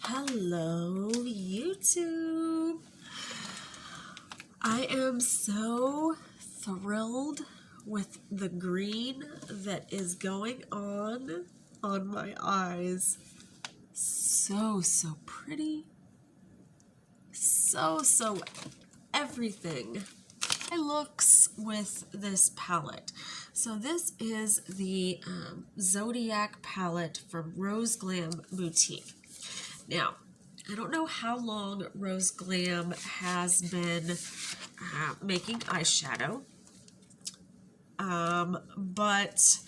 Hello, YouTube. I am so thrilled with the green that is going on my eyes. So pretty. So everything. My looks with this palette. So this is the Zodiac palette from Roseglam Boutique. Now, I don't know how long Roseglam has been making eyeshadow, but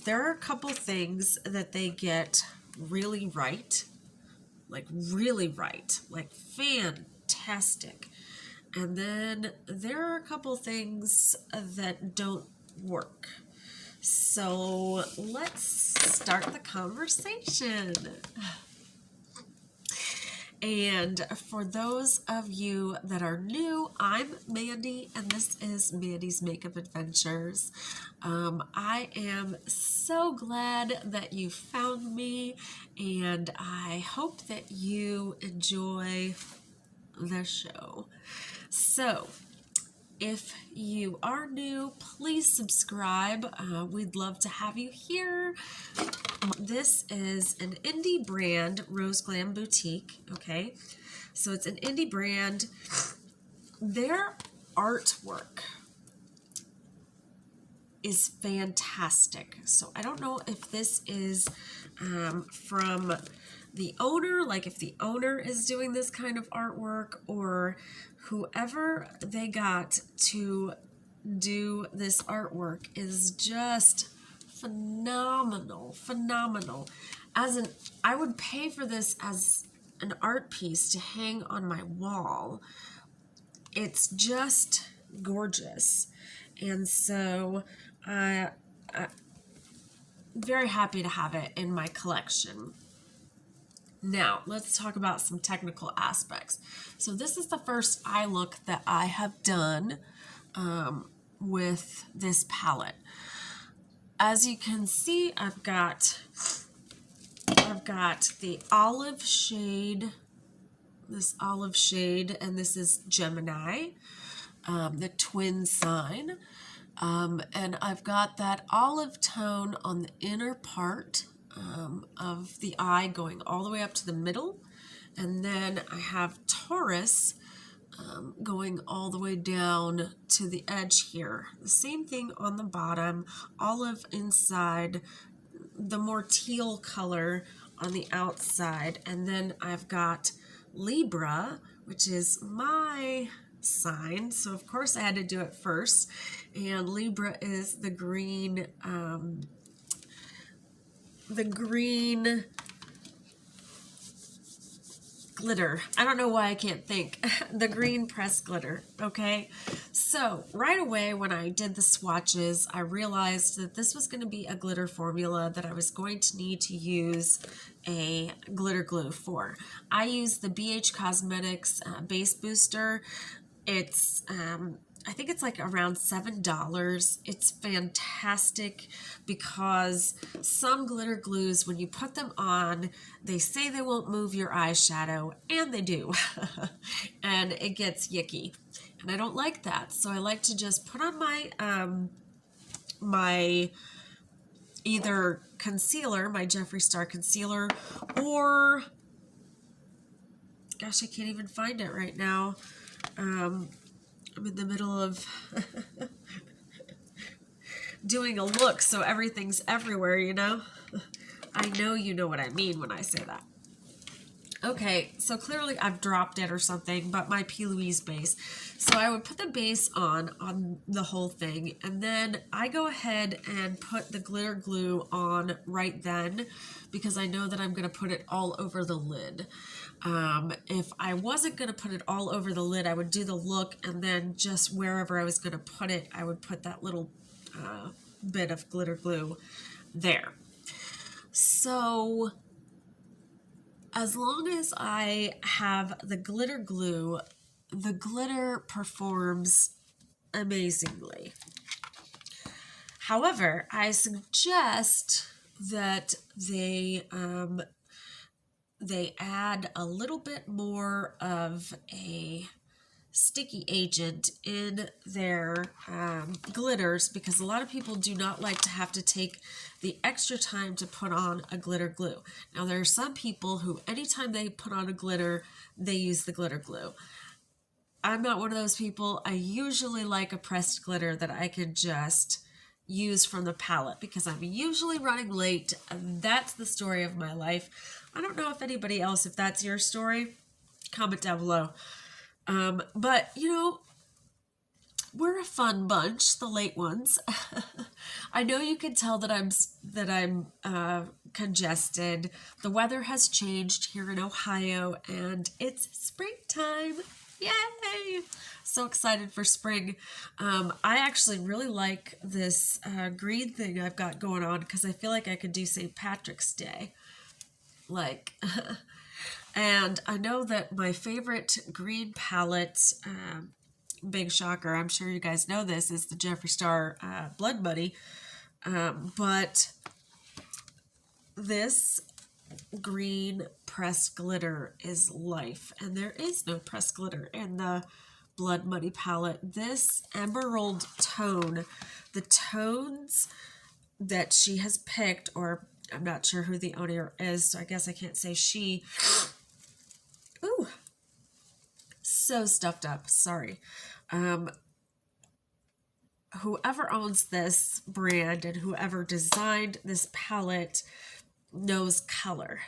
there are a couple things that they get really right, like fantastic. And then there are a couple things that don't work. So let's start the conversation. And for those of you that are new, I'm Mandy, and this is Mandy's Makeup Adventures. I am so glad that you found me, and I hope that you enjoy the show. So, if you are new, please subscribe. We'd love to have you here. This is an indie brand, Roseglam Boutique, okay? So it's an indie brand. Their artwork is fantastic. So I don't know if this is from the owner, like if the owner is doing this kind of artwork, or whoever they got to do this artwork is just phenomenal. I would pay for this as an art piece to hang on my wall. It's just gorgeous. And so I'm very happy to have it in my collection. Now, let's talk about some technical aspects. So this is the first eye look that I have done with this palette. As you can see, I've got the olive shade, and this is Gemini, the twin sign. And I've got that olive tone on the inner part of the eye going all the way up to the middle. And then I have Taurus going all the way down to the edge here. The same thing on the bottom, olive inside, the more teal color on the outside. And then I've got Libra, which is my sign. So of course I had to do it first. And Libra is the green glitter. I don't know why I can't think. The green pressed glitter, okay? So right away when I did the swatches, I realized that this was going to be a glitter formula that I was going to need to use a glitter glue for. I use the BH Cosmetics Base Booster. It's I think it's like around $7. It's fantastic because some glitter glues, when you put them on, they say they won't move your eyeshadow, and they do. And it gets yicky. And I don't like that. So I like to just put on my my either concealer, my Jeffree Star concealer, or gosh, I can't even find it right now. I'm in the middle of doing a look, so everything's everywhere, you know? I know you know what I mean when I say that. Okay, so clearly I've dropped it or something, but my P. Louise base. So I would put the base on the whole thing, and then I go ahead and put the glitter glue on right then, because I know that I'm going to put it all over the lid. If I wasn't going to put it all over the lid, I would do the look, and then just wherever I was going to put it, I would put that little bit of glitter glue there. So as long as I have the glitter glue, the glitter performs amazingly. However, I suggest that they they add a little bit more of a sticky agent in their glitters, because a lot of people do not like to have to take the extra time to put on a glitter glue. Now, there are some people who anytime they put on a glitter, they use the glitter glue. I'm not one of those people. I usually like a pressed glitter that I can just use from the palette, because I'm usually running late, and that's the story of my life. I don't know if anybody else, if that's your story, comment down below. But you know, we're a fun bunch, the late ones. I know you can tell that I'm congested. The weather has changed here in Ohio, and it's springtime. Yay! So excited for spring. I actually really like this green thing I've got going on, because I feel like I could do St. Patrick's Day. Like, and I know that my favorite green palette, big shocker, I'm sure you guys know this, is the Jeffree Star Blood Money. But this green pressed glitter is life, and there is no pressed glitter in the Blood Money palette. This emerald tone, the tones that she has picked, or I'm not sure who the owner is, so I guess I can't say she. Ooh, so stuffed up, sorry. Whoever owns this brand and whoever designed this palette knows color.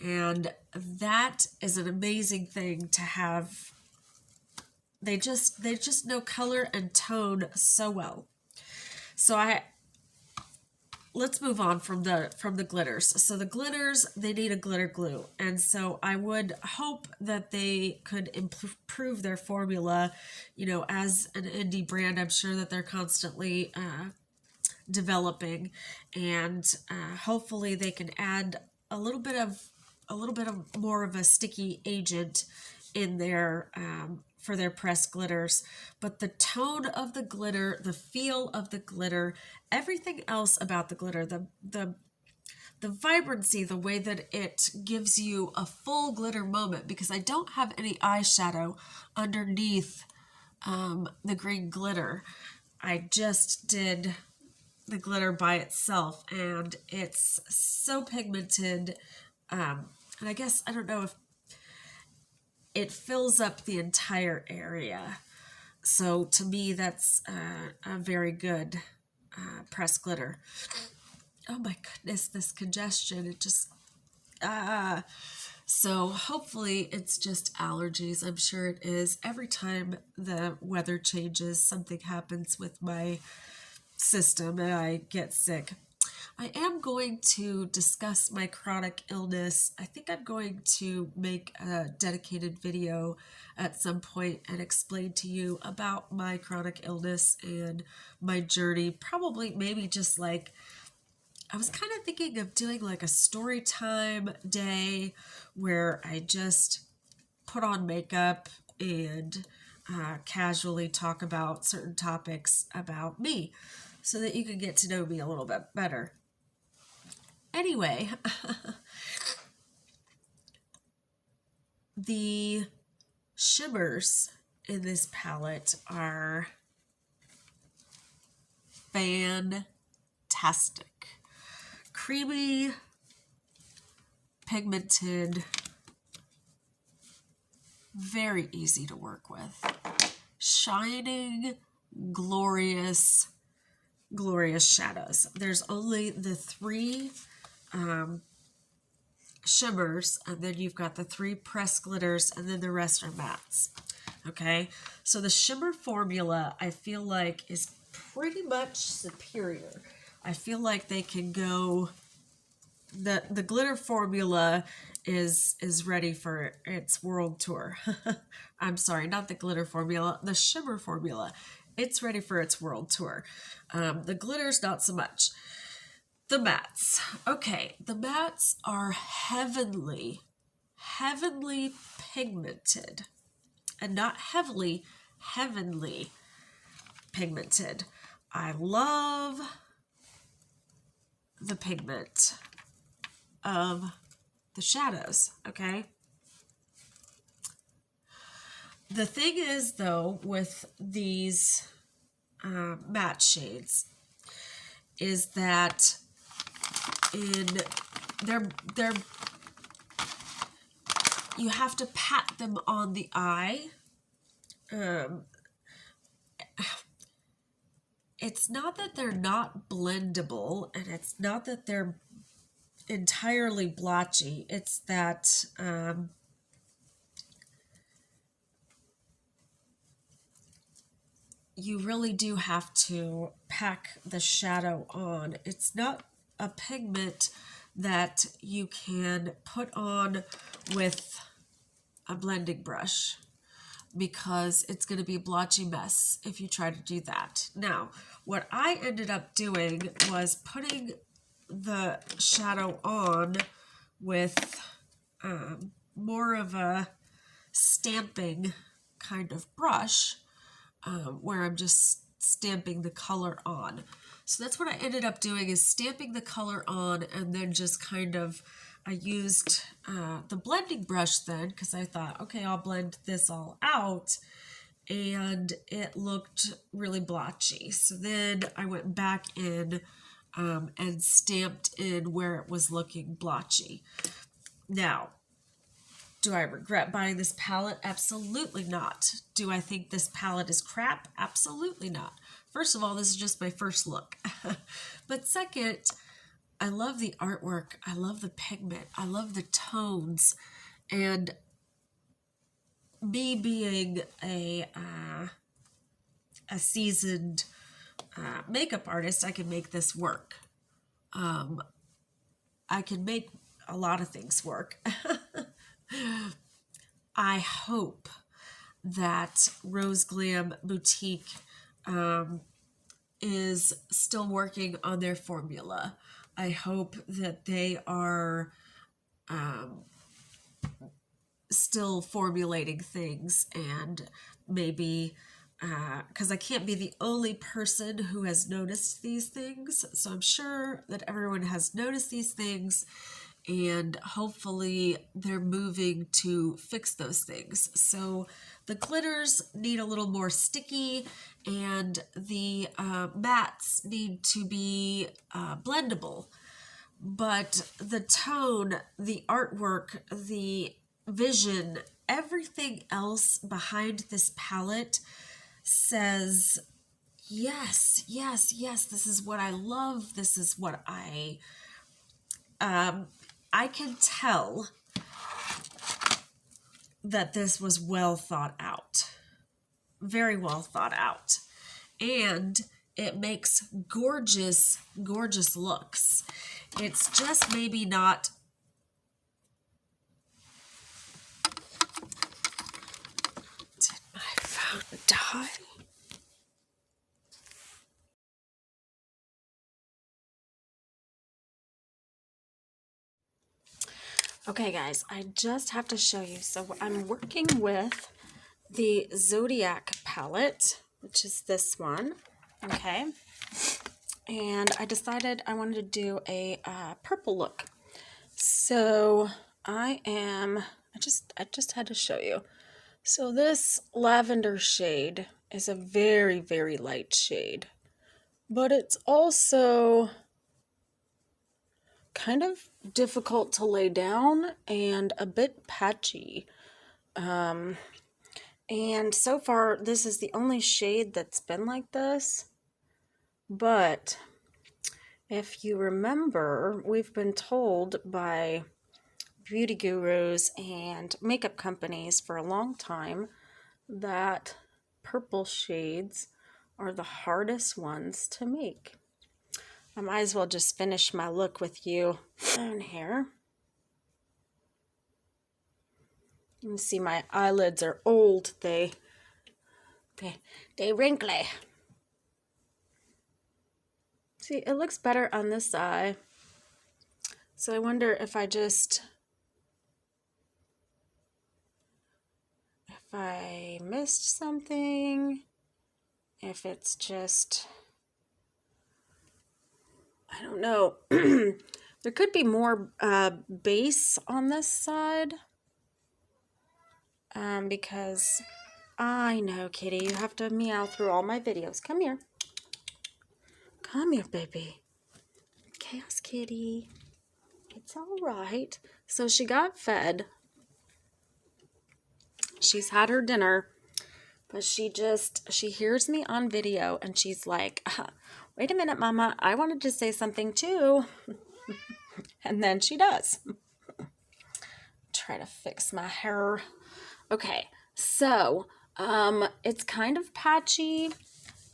And that is an amazing thing to have. They just know color and tone so well. So let's move on from the glitters. So the glitters, they need a glitter glue. And so I would hope that they could improve their formula. You know, as an indie brand, I'm sure that they're constantly developing, and hopefully they can add a little bit of more of a sticky agent in there for their pressed glitters. But the tone of the glitter, the feel of the glitter, everything else about the glitter, the vibrancy, the way that it gives you a full glitter moment, because I don't have any eyeshadow underneath the green glitter. I just did the glitter by itself, and it's so pigmented, and I guess, I don't know if it fills up the entire area. So to me, that's a very good pressed glitter. Oh my goodness, this congestion, it just so hopefully it's just allergies. I'm sure it is. Every time the weather changes, something happens with my system and I get sick. I am going to discuss my chronic illness. I think I'm going to make a dedicated video at some point and explain to you about my chronic illness and my journey. Probably maybe just like, I was kind of thinking of doing like a story time day where I just put on makeup and casually talk about certain topics about me, so that you can get to know me a little bit better. Anyway, the shimmers in this palette are fantastic. Creamy, pigmented, very easy to work with. Shining, glorious shadows. There's only the 3 shimmers, and then you've got the 3 pressed glitters, and then the rest are mattes. Okay, so the shimmer formula, I feel like, is pretty much superior. I feel like they can go, the glitter formula is ready for its world tour. I'm sorry, not the glitter formula, the shimmer formula. It's ready for its world tour. The glitters, not so much. The mattes. Okay, the mattes are heavenly pigmented. And not heavily, heavenly pigmented. I love the pigment of the shadows, okay? The thing is, though, with these matte shades is that they're you have to pat them on the eye. It's not that they're not blendable, and it's not that they're entirely blotchy. It's that you really do have to pack the shadow on. It's not a pigment that you can put on with a blending brush, because it's going to be a blotchy mess if you try to do that. Now, what I ended up doing was putting the shadow on with more of a stamping kind of brush, where I'm just stamping the color on. So that's what I ended up doing, is stamping the color on, and then just kind of, I used the blending brush then, because I thought, okay, I'll blend this all out, and it looked really blotchy. So then I went back in and stamped in where it was looking blotchy. Now, do I regret buying this palette? Absolutely not. Do I think this palette is crap? Absolutely not. First of all, this is just my first look. But second, I love the artwork. I love the pigment. I love the tones. And me being a seasoned makeup artist, I can make this work. I can make a lot of things work. I hope that Roseglam Boutique is still working on their formula. I hope that they are still formulating things, and maybe because I can't be the only person who has noticed these things. So I'm sure that everyone has noticed these things, and hopefully they're moving to fix those things. So the glitters need a little more sticky, and the mattes need to be blendable. But the tone, the artwork, the vision, everything else behind this palette says, yes, yes, yes, this is what I love. This is what I can tell that this was well thought out, very well thought out, and it makes gorgeous, gorgeous looks. It's just maybe not did my phone die? Okay, guys, I just have to show you. So I'm working with the Zodiac palette, which is this one, okay? And I decided I wanted to do a purple look. So I just had to show you. So this lavender shade is a very, very light shade, but it's also kind of difficult to lay down and a bit patchy. And so far, this is the only shade that's been like this. But if you remember, we've been told by beauty gurus and makeup companies for a long time that purple shades are the hardest ones to make. I might as well just finish my look with you down here. You can see my eyelids are old. They wrinkly. See, it looks better on this eye. So I wonder if I missed something, if it's just, I don't know. There could be more base on this side because I know, Kitty, you have to meow through all my videos. Come here. Come here, baby. Chaos Kitty. It's all right. So she got fed. She's had her dinner, but she hears me on video and she's like, wait a minute, Mama, I wanted to say something too. And then she does. Try to fix my hair. Okay, so it's kind of patchy,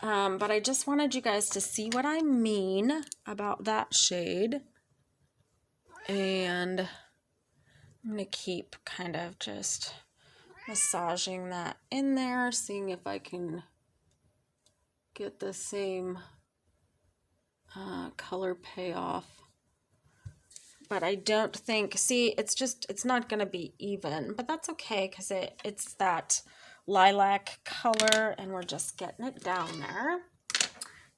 but I just wanted you guys to see what I mean about that shade. And I'm going to keep kind of just massaging that in there, seeing if I can get the same color payoff. But I don't think, see, it's not going to be even, but that's okay because it's that lilac color and we're just getting it down there.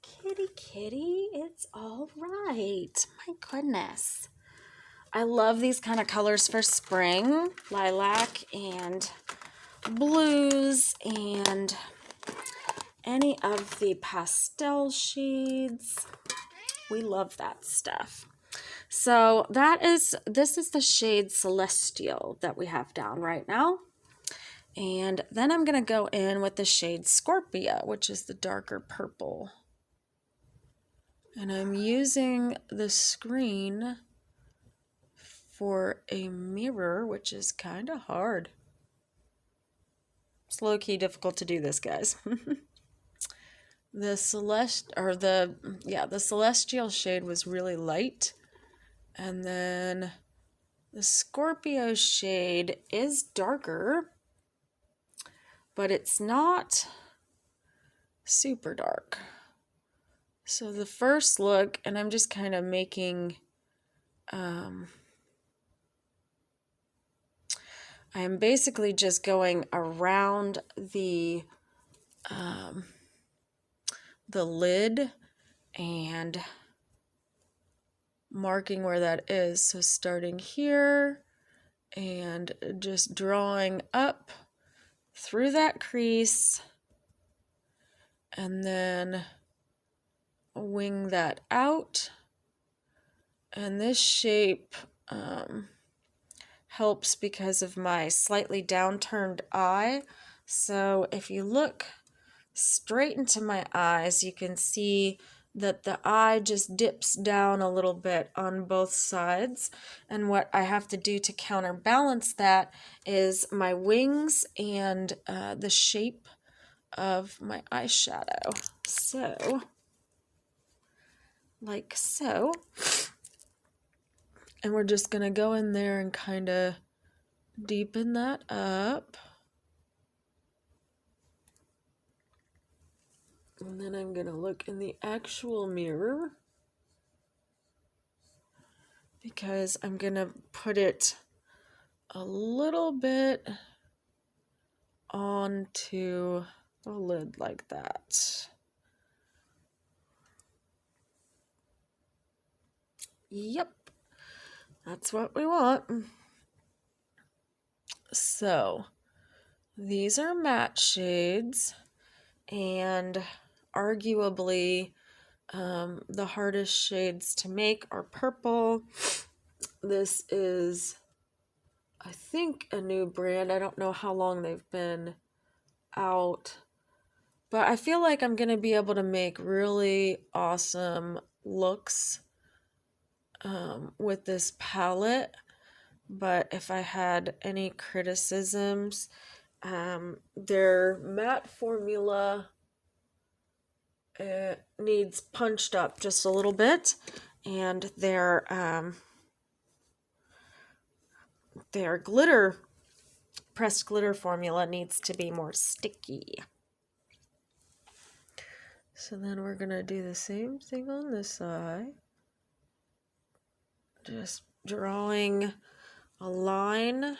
Kitty, kitty, it's all right. My goodness. I love these kind of colors for spring, lilac and blues and any of the pastel shades. We love that stuff. So this is the shade Celestial that we have down right now. And then I'm going to go in with the shade Scorpio, which is the darker purple. And I'm using the screen for a mirror, which is kind of hard. It's low-key difficult to do this, guys. The Celestial shade was really light. And then the Scorpio shade is darker, but it's not super dark. So the first look, and I'm just kind of making, I am basically just going around the lid and marking where that is. So starting here and just drawing up through that crease and then wing that out. And this shape helps because of my slightly downturned eye. So if you look straight into my eyes, you can see that the eye just dips down a little bit on both sides. And what I have to do to counterbalance that is my wings and the shape of my eyeshadow. So, like so. And we're just going to go in there and kind of deepen that up. And then I'm going to look in the actual mirror because I'm going to put it a little bit onto the lid like that. Yep. That's what we want. So, these are matte shades, and arguably the hardest shades to make are purple. This is, I think, a new brand. I don't know how long they've been out, but I feel like I'm going to be able to make really awesome looks with this palette. But if I had any criticisms, their matte formula needs punched up just a little bit, and their pressed glitter formula needs to be more sticky. So then we're going to do the same thing on this side. Just drawing a line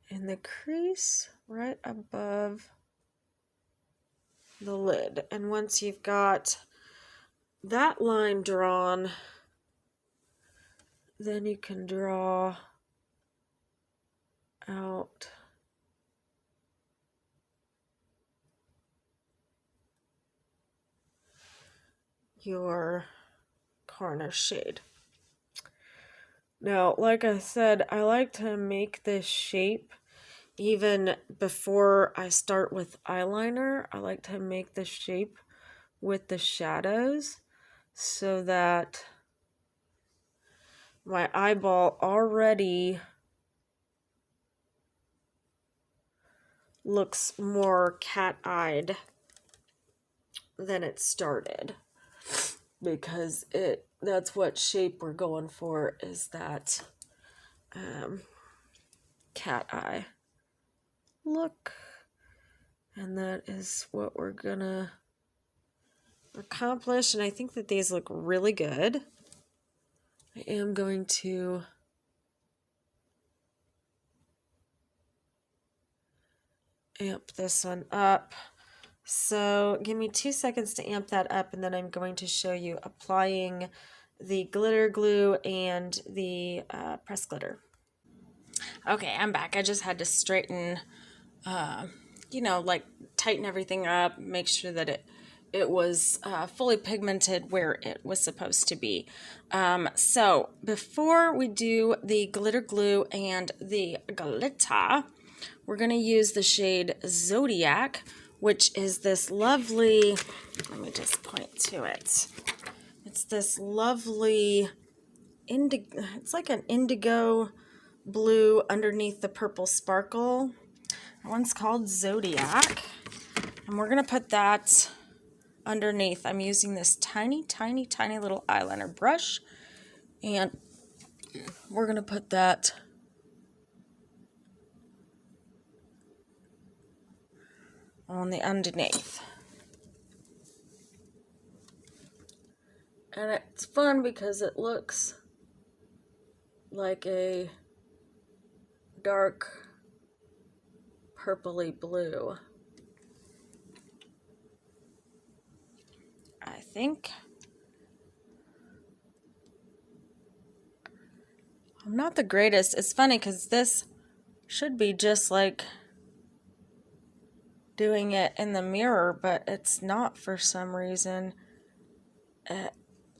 in the crease right above the lid. And once you've got that line drawn, then you can draw out your corner shade. Now, like I said, I like to make this shape even before I start with eyeliner. I like to make the shape with the shadows so that my eyeball already looks more cat-eyed than it started, because that's what shape we're going for, is that cat eye look, and that is what we're gonna accomplish. And I think that these look really good. I am going to amp this one up. So give me 2 seconds to amp that up, and then I'm going to show you applying the glitter glue and the press glitter. Okay, I'm back. I just had to straighten, like tighten everything up, make sure that it was fully pigmented where it was supposed to be. So before we do the glitter glue and the glitter, we're going to use the shade Zodiac, which is this lovely, let me just point to it. It's this lovely indigo, it's like an indigo blue underneath the purple sparkle. That one's called Zodiac. And we're going to put that underneath. I'm using this tiny, tiny, tiny little eyeliner brush. And we're going to put that on the underneath. And it's fun because it looks like a dark purpley blue. I think. I'm not the greatest. It's funny because this should be just like doing it in the mirror, but it's not for some reason.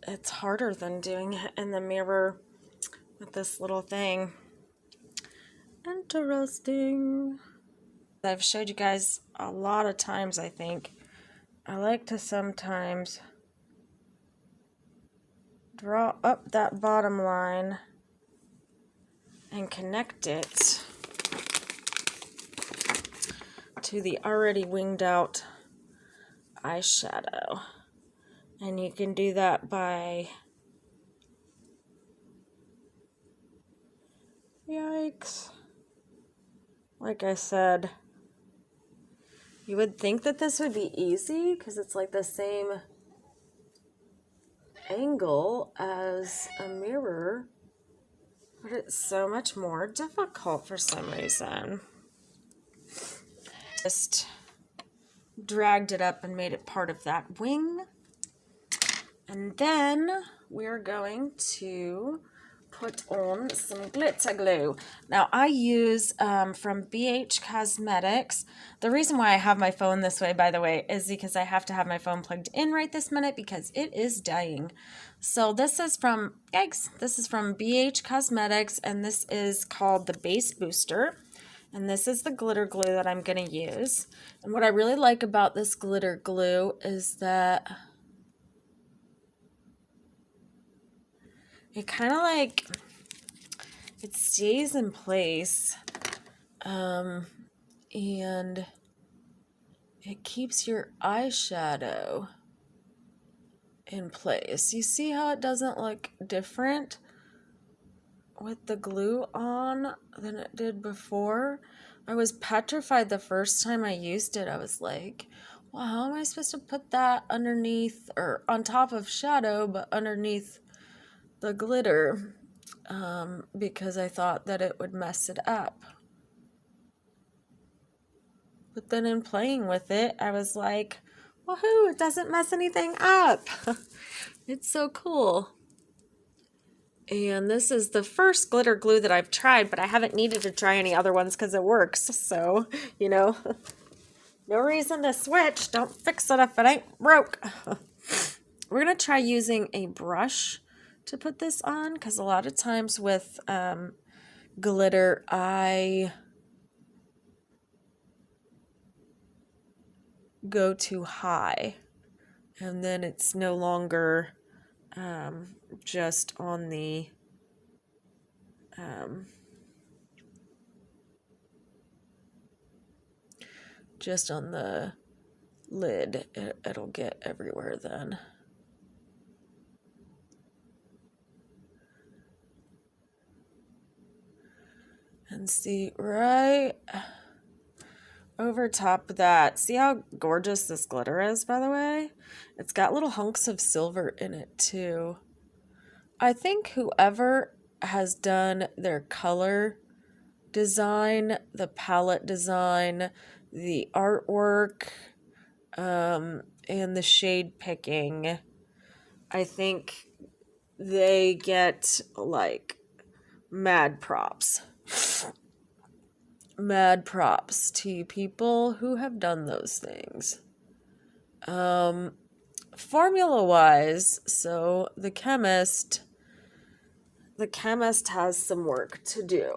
It's harder than doing it in the mirror with this little thing. Interesting. I've showed you guys a lot of times, I think. I like to sometimes draw up that bottom line and connect it to the already winged out eyeshadow. And you can do that by, yikes, like I said, you would think that this would be easy because it's like the same angle as a mirror, but it's so much more difficult for some reason. Just dragged it up and made it part of that wing. And then we're going to put on some glitter glue. Now I use from BH Cosmetics. The reason why I have my phone this way, by the way, is because I have to have my phone plugged in right this minute because it is dying. So this is from, yikes, this is from BH Cosmetics, and this is called the Base Booster. And this is the glitter glue that I'm going to use. And what I really like about this glitter glue is that it kind of like, it stays in place, and it keeps your eyeshadow in place. You see how it doesn't look different with the glue on than it did before? I was petrified the first time I used it. I was like, well, how am I supposed to put that underneath or on top of shadow, but underneath the glitter, because I thought that it would mess it up. But then in playing with it, I was like, Woohoo! It doesn't mess anything up. It's so cool. And this is the first glitter glue that I've tried, but I haven't needed to try any other ones because it works. So, you know, no reason to switch. Don't fix it if it ain't broke. We're going to try using a brush to put this on because a lot of times with glitter, I go too high and then it's no longer just on the lid. It'll get everywhere then. And see right over top of that. See how gorgeous this glitter is, by the way? It's got little hunks of silver in it too. I think whoever has done their color design, the palette design, the artwork, and the shade picking, I think they get like mad props. Mad props to you people who have done those things. Formula wise, so the chemist has some work to do.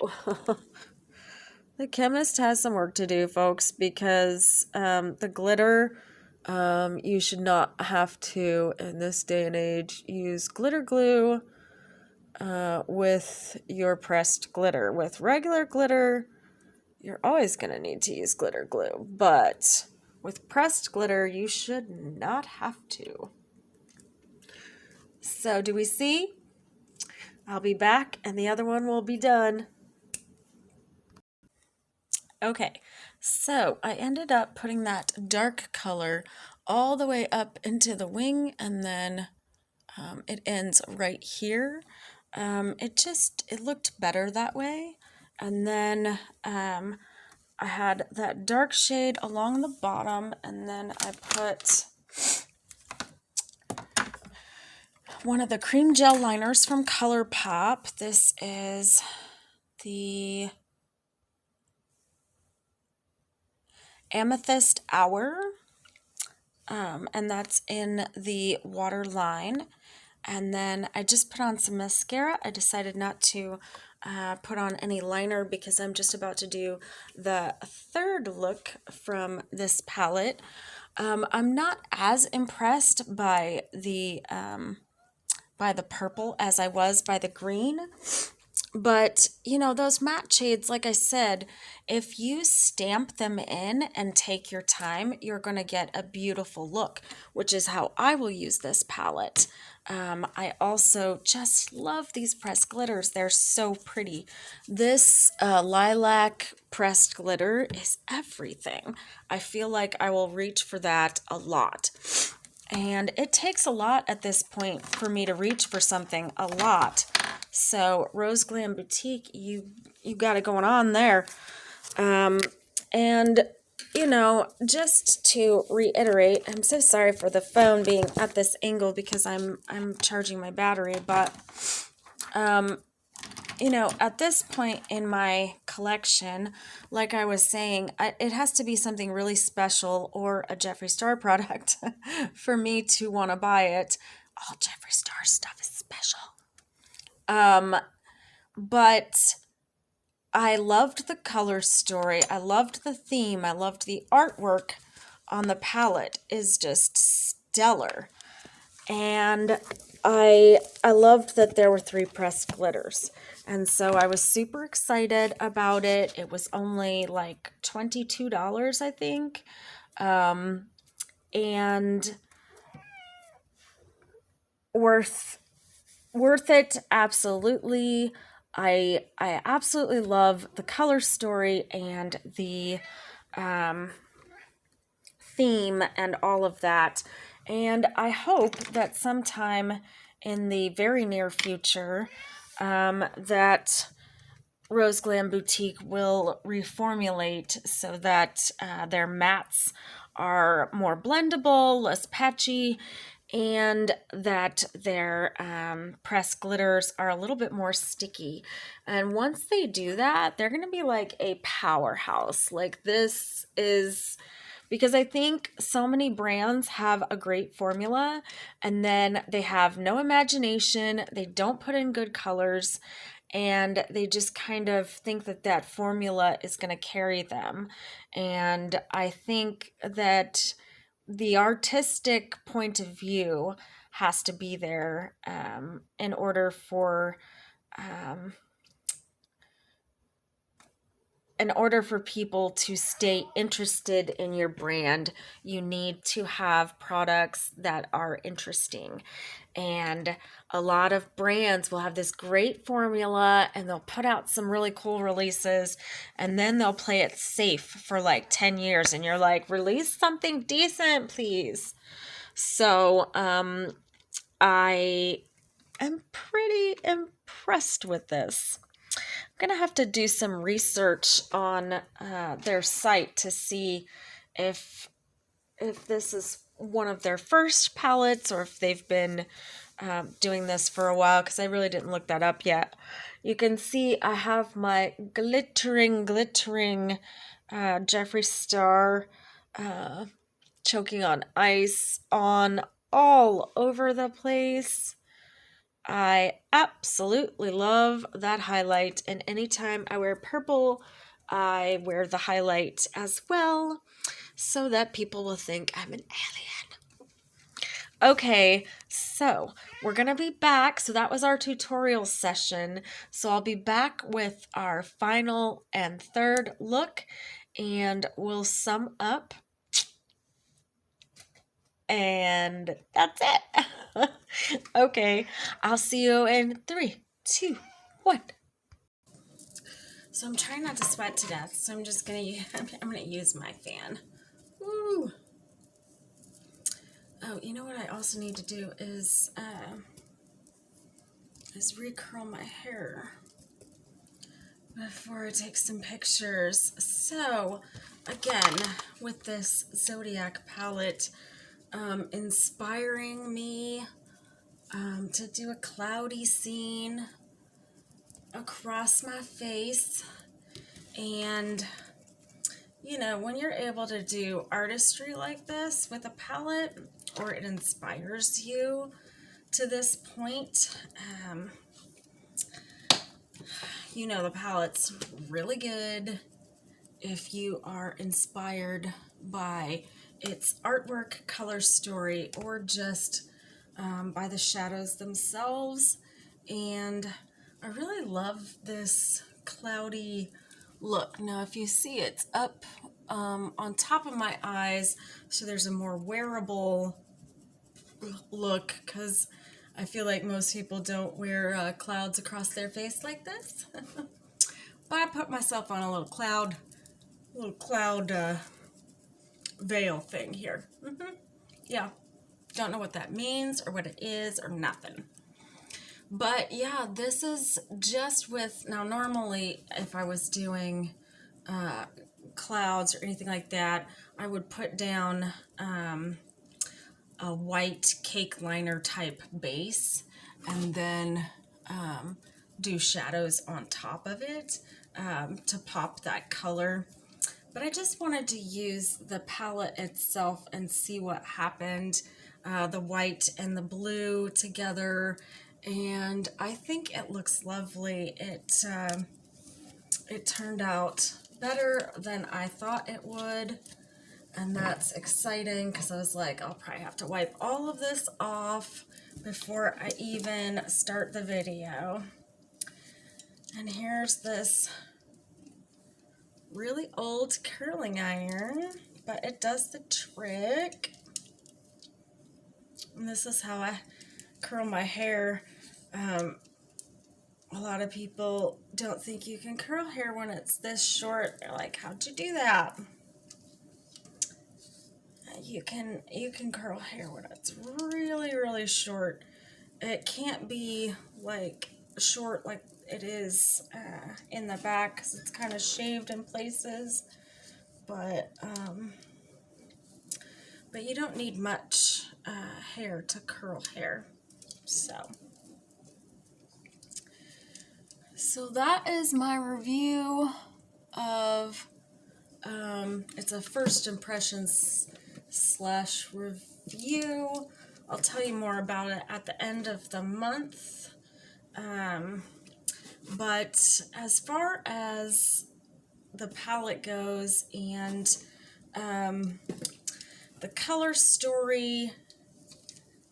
The chemist has some work to do, folks, because the glitter, you should not have to, in this day and age, use glitter glue with your pressed glitter. With regular glitter, you're always going to need to use glitter glue, but with pressed glitter, you should not have to. So, do we see? I'll be back, and the other one will be done. Okay, so I ended up putting that dark color all the way up into the wing, and then it ends right here. It looked better that way. And then I had that dark shade along the bottom, and then I put one of the cream gel liners from ColourPop. This is the Amethyst Hour, and that's in the water line. And then I just put on some mascara. I decided not to put on any liner because I'm just about to do the third look from this palette. I'm not as impressed by the purple as I was by the green. But, you know, those matte shades, like I said, if you stamp them in and take your time, you're going to get a beautiful look, which is how I will use this palette. I also just love these pressed glitters. They're so pretty. This lilac pressed glitter is everything. I feel like I will reach for that a lot. And it takes a lot at this point for me to reach for something a lot. So Roseglam Boutique, you got it going on there. And you know, just to reiterate, I'm so sorry for the phone being at this angle because I'm charging my battery, but you know, at this point in my collection, like I was saying, it has to be something really special or a Jeffree Star product for me to want to buy it. All Jeffree Star stuff is special. But I loved the color story. I loved the theme. I loved the artwork on the palette is just stellar. And I loved that there were 3 pressed glitters. And so I was super excited about it. It was only like $22, I think. And worth it, absolutely. I absolutely love the color story and the theme and all of that. And I hope that sometime in the very near future that Roseglam Boutique will reformulate so that their mattes are more blendable, less patchy, and that their pressed glitters are a little bit more sticky. And once they do that, they're going to be like a powerhouse. Like this is because I think so many brands have a great formula and then they have no imagination, they don't put in good colors, and they just kind of think that that formula is going to carry them. And I think that the artistic point of view has to be there in order for um, people to stay interested in your brand. You need to have products that are interesting. And a lot of brands will have this great formula and they'll put out some really cool releases and then they'll play it safe for like 10 years. And you're like, release something decent, please. So I am pretty impressed with this. I'm going to have to do some research on their site to see if this is one of their first palettes or if they've been doing this for a while, because I really didn't look that up yet. You can see I have my glittering Jeffree Star choking on ice on all over the place. I absolutely love that highlight, and anytime I wear purple, I wear the highlight as well so that people will think I'm an alien. Okay, so we're gonna be back. So that was our tutorial session. So I'll be back with our final and third look and we'll sum up. And that's it. Okay, I'll see you in 3, 2, 1. So I'm trying not to sweat to death, so I'm just gonna use my fan. Woo! Oh, you know what I also need to do is recurl my hair before I take some pictures. So again, with this Zodiac palette, inspiring me to do a cloudy scene across my face. And you know, when you're able to do artistry like this with a palette, or it inspires you to this point, you know, the palette's really good if you are inspired by its artwork, color story, or just by the shadows themselves. And I really love this cloudy look. Now, if you see, it's up on top of my eyes, so there's a more wearable look, because I feel like most people don't wear clouds across their face like this. But I put myself on a little cloud veil thing here. Yeah, don't know what that means or what it is or nothing. But yeah, this is just with, now normally if I was doing clouds or anything like that, I would put down a white cake liner type base and then do shadows on top of it to pop that color. But I just wanted to use the palette itself and see what happened, the white and the blue together, and I think it looks lovely. It turned out better than I thought it would, and that's exciting because I was like, I'll probably have to wipe all of this off before I even start the video. And here's this really old curling iron, but it does the trick. And this is how I curl my hair. A lot of people don't think you can curl hair when it's this short. They're like, how'd you do that? You can curl hair when it's really, really short. It can't be like short like it is in the back, because it's kind of shaved in places. But but you don't need much hair to curl hair. So that is my review of, it's a first impressions / review. I'll tell you more about it at the end of the month. But as far as the palette goes and the color story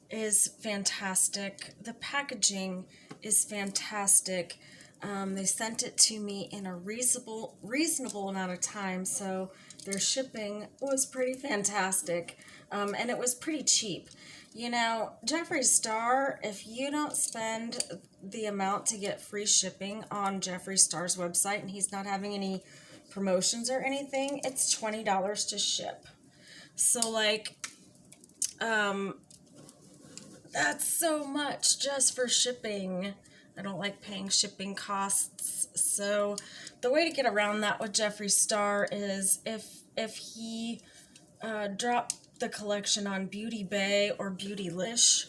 is fantastic. The packaging is fantastic. They sent it to me in a reasonable amount of time, so their shipping was pretty fantastic, and it was pretty cheap. You know, Jeffree Star, if you don't spend the amount to get free shipping on Jeffree Star's website, and he's not having any promotions or anything, it's $20 to ship. So, like, that's so much just for shipping. I don't like paying shipping costs. So the way to get around that with Jeffree Star is if he dropped the collection on Beauty Bay or Beautylish,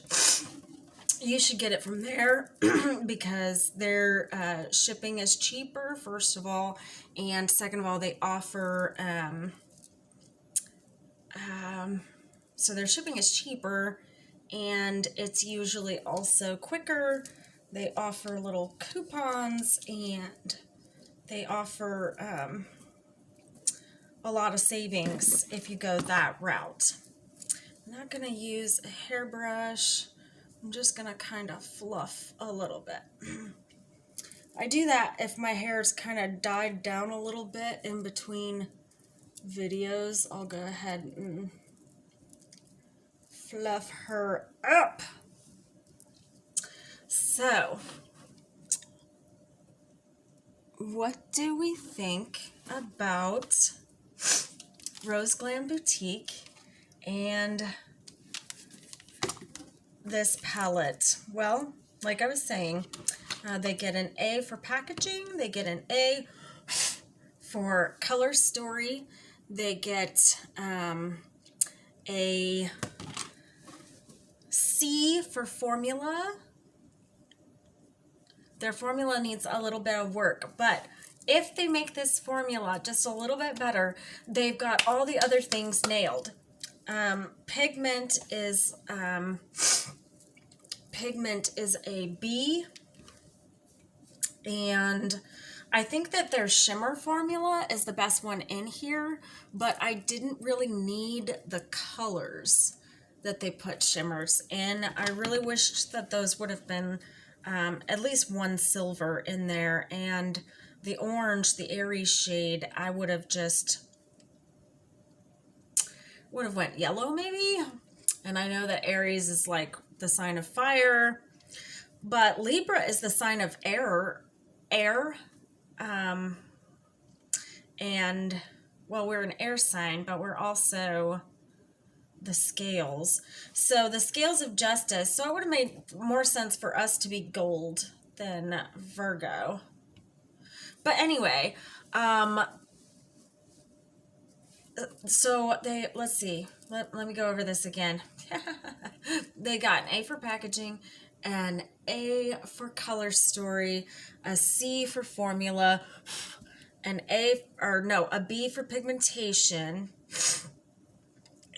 you should get it from there because their shipping is cheaper, first of all, and second of all, they offer so their shipping is cheaper, and it's usually also quicker. They offer little coupons, and they offer a lot of savings if you go that route. I'm not going to use a hairbrush. I'm just going to kind of fluff a little bit. I do that if my hair's kind of died down a little bit in between videos. I'll go ahead and fluff her up. So, what do we think about Roseglam Boutique and this palette? Well, like I was saying, they get an A for packaging, they get an A for color story, they get a C for formula. Their formula needs a little bit of work, but if they make this formula just a little bit better, they've got all the other things nailed. Pigment is a B, and I think that their shimmer formula is the best one in here, but I didn't really need the colors that they put shimmers in. I really wished that those would have been at least one silver in there, and the orange, the Aries shade, I would have went yellow maybe. And I know that Aries is like the sign of fire, but Libra is the sign of air. And well, we're an air sign, but we're also the scales. So the scales of justice. So it would have made more sense for us to be gold than Virgo. But anyway, so let's see. Let me go over this again. They got an A for packaging, an A for color story, a C for formula, a B for pigmentation,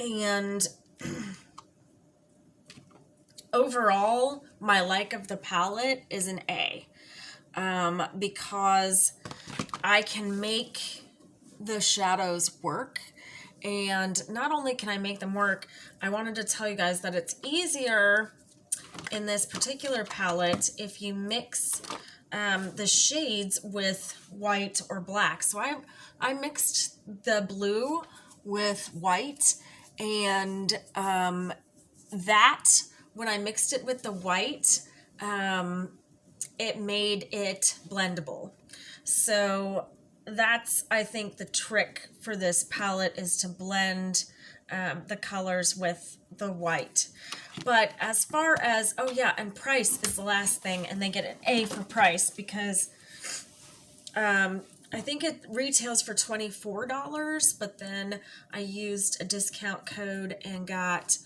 and overall, my like of the palette is an A, because I can make the shadows work. And not only can I make them work, I wanted to tell you guys that it's easier in this particular palette if you mix the shades with white or black. So I mixed the blue with white, and that, when I mixed it with the white, it made it blendable. So that's, I think, the trick for this palette is to blend the colors with the white. But as far as, oh yeah, and price is the last thing, and they get an A for price because I think it retails for $24, but then I used a discount code and got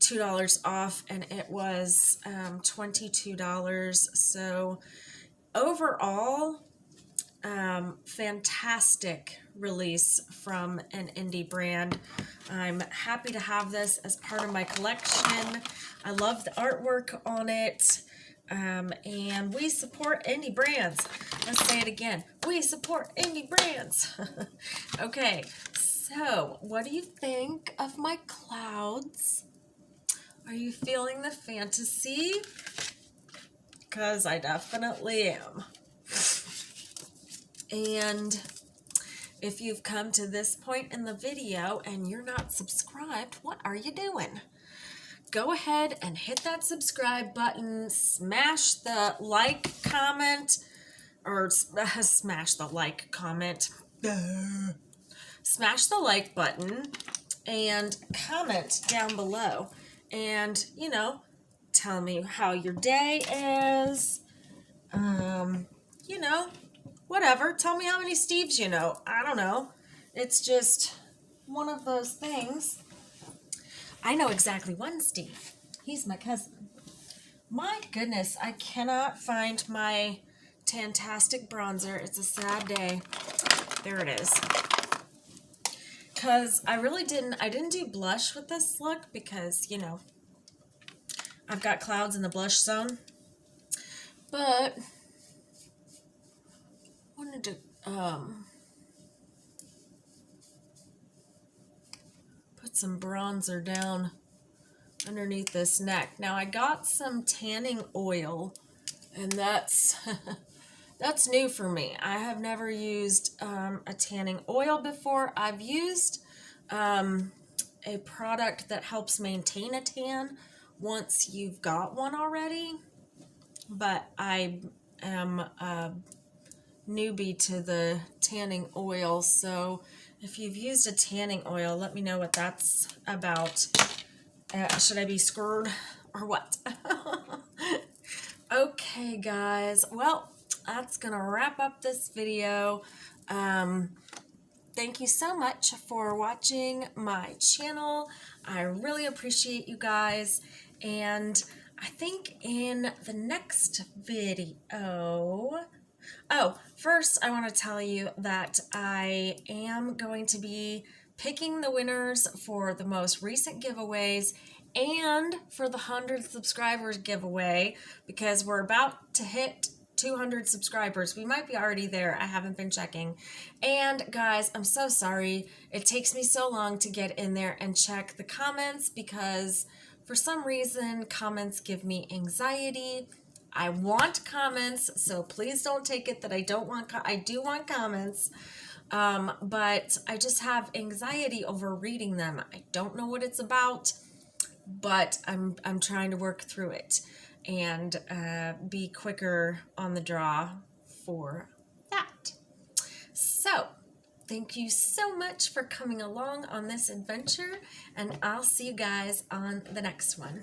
$2 off, and it was $22. So overall, fantastic release from an indie brand. I'm happy to have this as part of my collection. I love the artwork on it. And we support indie brands. Let's say it again. We support indie brands. Okay, so what do you think of my clouds? Are you feeling the fantasy? Because I definitely am. And if you've come to this point in the video and you're not subscribed, what are you doing? Go ahead and hit that subscribe button, smash the like comment, or smash the like comment, smash the like button, and comment down below. And, you know, tell me how your day is, you know, whatever. Tell me how many Steves you know. I don't know. It's just one of those things. I know exactly one Steve. He's my cousin. My goodness, I cannot find my Tantastic bronzer. It's a sad day. There it is. Because I didn't do blush with this look because, you know, I've got clouds in the blush zone. But wanted to put some bronzer down underneath this neck. Now I got some tanning oil, and that's that's new for me. I have never used a tanning oil before. I've used a product that helps maintain a tan once you've got one already, but I am a newbie to the tanning oil, so if you've used a tanning oil, let me know what that's about. Should I be screwed or what? Okay, guys. Well, that's going to wrap up this video. Thank you so much for watching my channel. I really appreciate you guys. And I think in the next video... Oh, first I want to tell you that I am going to be picking the winners for the most recent giveaways and for the 100 subscribers giveaway, because we're about to hit 200 subscribers. We might be already there. I haven't been checking. And guys, I'm so sorry. It takes me so long to get in there and check the comments because for some reason comments give me anxiety. I want comments, so please don't take it that I don't want, I do want comments, but I just have anxiety over reading them. I don't know what it's about, but I'm trying to work through it and be quicker on the draw for that. So, thank you so much for coming along on this adventure, and I'll see you guys on the next one.